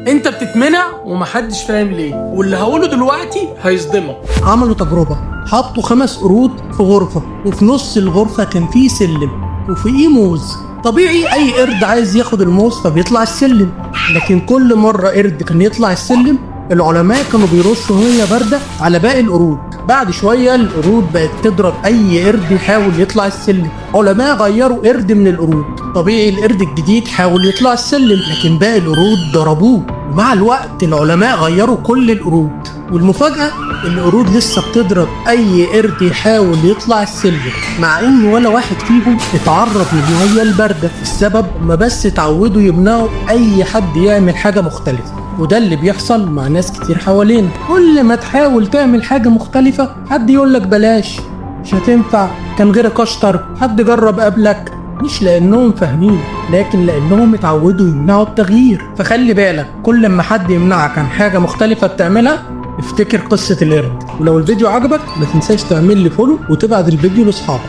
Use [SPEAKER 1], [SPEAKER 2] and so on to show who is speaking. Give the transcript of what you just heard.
[SPEAKER 1] انت بتتمنع ومحدش فاهم ليه، واللي هقوله دلوقتي هيصدمك.
[SPEAKER 2] عملوا تجربة، حطوا 5 قرود في غرفة، وفي نص الغرفة كان فيه سلم وفيه موز. طبيعي أي قرد عايز ياخد الموز فبيطلع السلم، لكن كل مرة قرد كان يطلع السلم العلماء كانوا بيرشوا مية باردة على باقي القرود. بعد شوية القرود بقت تضرب أي قرد يحاول يطلع السلم. علماء غيروا قرد من القرود، طبيعي القرد الجديد حاول يطلع السلم لكن باقي القرود ضربوه. ومع الوقت العلماء غيروا كل القرود، والمفاجأة القرود لسه بتضرب أي قرد يحاول يطلع السلم، مع إن ولا واحد فيهم اتعرض للمية الباردة. السبب هما بس اتعودوا يمنعوا أي حد يعمل حاجة مختلفة، وده اللي بيحصل مع ناس كتير حوالينا. كل ما تحاول تعمل حاجة مختلفة حد يقولك بلاش، مش هتنفع، كان غيرك اشطر، حد جرب قبلك. مش لانهم فاهمين، لكن لانهم اتعودوا يمنعوا التغيير. فخلي بالك كل ما حد يمنعك عن حاجة مختلفة بتعملها افتكر قصة القرد. ولو الفيديو عجبك ما تنساش تعمل لي فولو وتبعت الفيديو لاصحابك.